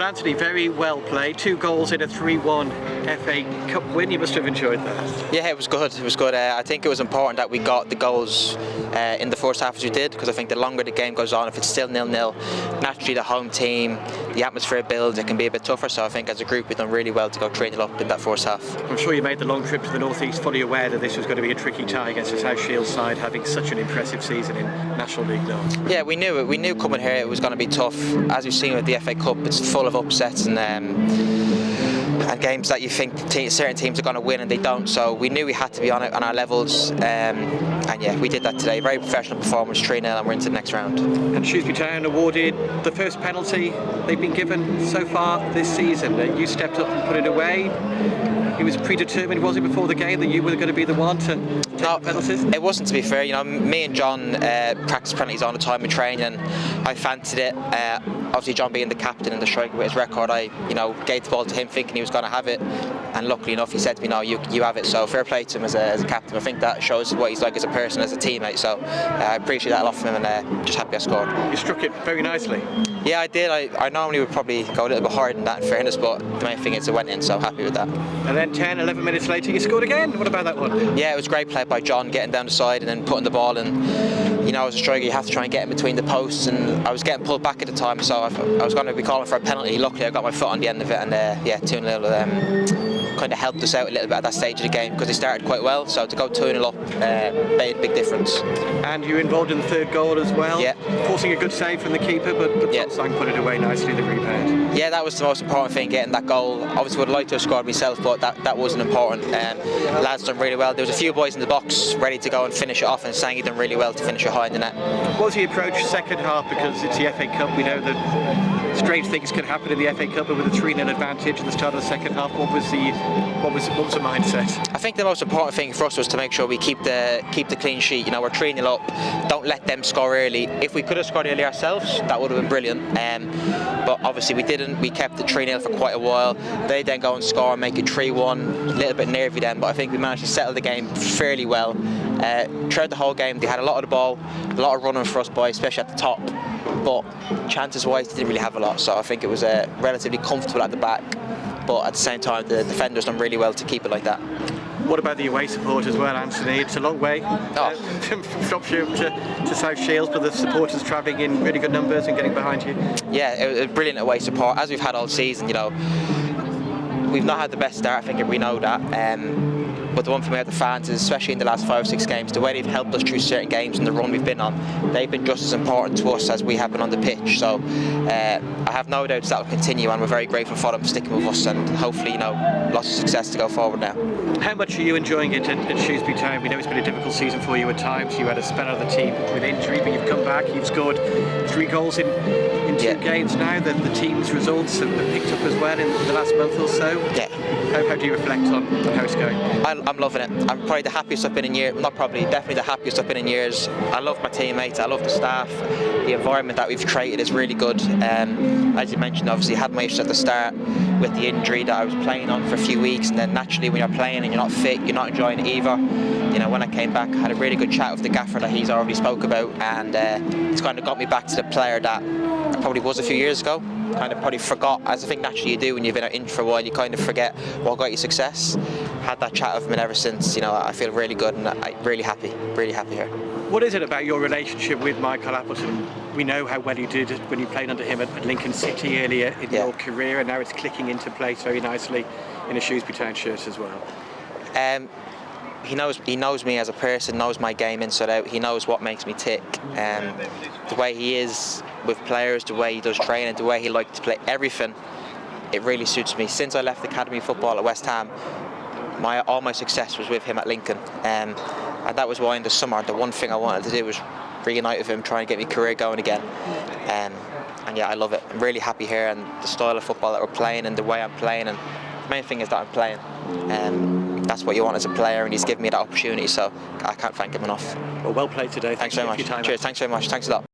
Well, Anthony, very well played. 2 goals in a 3-1 FA Cup win. You must have enjoyed that. Yeah, it was good. It was good. I think it was important that we got the goals in the first half as we did, because I think the longer the game goes on, if it's still 0-0, naturally the home team, the atmosphere builds, it can be a bit tougher. So I think as a group we've done really well to go 3-0 up in that first half. I'm sure you made the long trip to the North East fully aware that this was going to be a tricky tie against the South Shields side, having such an impressive season in National League North. Yeah, we knew it. We knew coming here it was going to be tough. As we've seen with the FA Cup, it's full of upsets and games that you think certain teams are going to win and they don't. So we knew we had to be on it on our levels, and yeah, we did that today. Very professional performance, 3-0, and we're into the next round. And Shrewsbury Town awarded the first penalty they've been given so far this season. You stepped up and put it away. It was predetermined, was it, before the game that you were going to be the one to take the penalties? It wasn't, to be fair. You know, me and John practice penalties all the time in training, and I fancied it. Obviously, John being the captain and the striker with his record, I gave the ball to him thinking he was going to have it, and luckily enough, he said to me, "No, you have it." So fair play to him as a captain. I think that shows what he's like as a person, as a teammate. So I appreciate that a lot from him, and just happy I scored. You struck it very nicely. Yeah, I did. I normally would probably go a little bit harder than that, in fairness, but the main thing is it went in, so I'm happy with that. And then 10, 11 minutes later, you scored again. What about that one? Yeah, it was great play by John, getting down the side and then putting the ball in. As a striker, you have to try and get in between the posts, and I was getting pulled back at the time, so I was going to be calling for a penalty. Luckily, I got my foot on the end of it, and yeah, 2-0 kind of helped us out a little bit at that stage of the game, because they started quite well. So to go 2-0 up made a big difference. And you were involved in the third goal as well. Yeah. Forcing a good save from the keeper, but yeah, Sang put it away nicely, the rebound. Yeah, that was the most important thing, getting that goal. Obviously, would have liked to have scored myself, but that wasn't important. Lads done really well. There was a few boys in the box ready to go and finish it off, and Sang done really well to finish it high in the net. What was the approach second half? Because it's the FA Cup, we know that strange things can happen in the FA Cup, but with a 3-0 advantage at the start of the second half, what was the mindset? I think the most important thing for us was to make sure we keep the clean sheet. We're 3-0 up. Don't let them score early. If we could have scored early ourselves, that would have been brilliant. But obviously we didn't. We kept it 3-0 for quite a while. They then go and score and make it 3-1. A little bit nervy then, but I think we managed to settle the game fairly well. Throughout the whole game, they had a lot of the ball, a lot of running for us boys, especially at the top. But chances-wise, they didn't really have a lot. So I think it was relatively comfortable at the back. But at the same time, the defenders done really well to keep it like that. What about the away support as well, Anthony? It's a long way from Shropshire to South Shields, but the supporters travelling in really good numbers and getting behind you. Yeah, it was a brilliant away support, as we've had all season. We've not had the best start, I think we know that. But the one thing we have the fans is, especially in the last 5 or 6 games, the way they've helped us through certain games and the run we've been on, they've been just as important to us as we have been on the pitch. So I have no doubts that will continue, and we're very grateful for them sticking with us, and hopefully, lots of success to go forward now. How much are you enjoying it at Shrewsbury Town? We know it's been a difficult season for you at times. You had a spell of the team with injury, but you've come back. You've scored 3 goals in 2 games now. The team's results have picked up as well in the last month or so. Yeah. How do you reflect on how it's going? I'm loving it. I'm probably the happiest I've been in years. Not probably, definitely the happiest I've been in years. I love my teammates. I love the staff. The environment that we've created is really good. As you mentioned, obviously had my issues at the start with the injury that I was playing on for a few weeks, and then naturally when you're playing and you're not fit, you're not enjoying it either. When I came back, I had a really good chat with the gaffer that he's already spoke about, and it's kind of got me back to the player that I probably was a few years ago. Kind of probably forgot, as I think naturally you do when you've been in for a while, you kind of forget what got you success. Had that chat with him, and ever since, I feel really good, and I'm really happy here. What is it about your relationship with Michael Appleton? We know how well you did when you played under him at Lincoln City earlier in your career, and now it's clicking into place very nicely in a Shrewsbury Town shirt as well. He knows me as a person, knows my game inside out. He knows what makes me tick. The way he is with players, the way he does training, the way he likes to play, everything, it really suits me. Since I left academy football at West Ham, all my success was with him at Lincoln. And that was why in the summer, the one thing I wanted to do was reunite with him, try and get my career going again. And yeah, I love it. I'm really happy here, and the style of football that we're playing and the way I'm playing, and the main thing is that I'm playing. That's what you want as a player, and he's given me that opportunity, so I can't thank him enough. Well played today. Thanks very much. Cheers, thanks very much. Thanks a lot.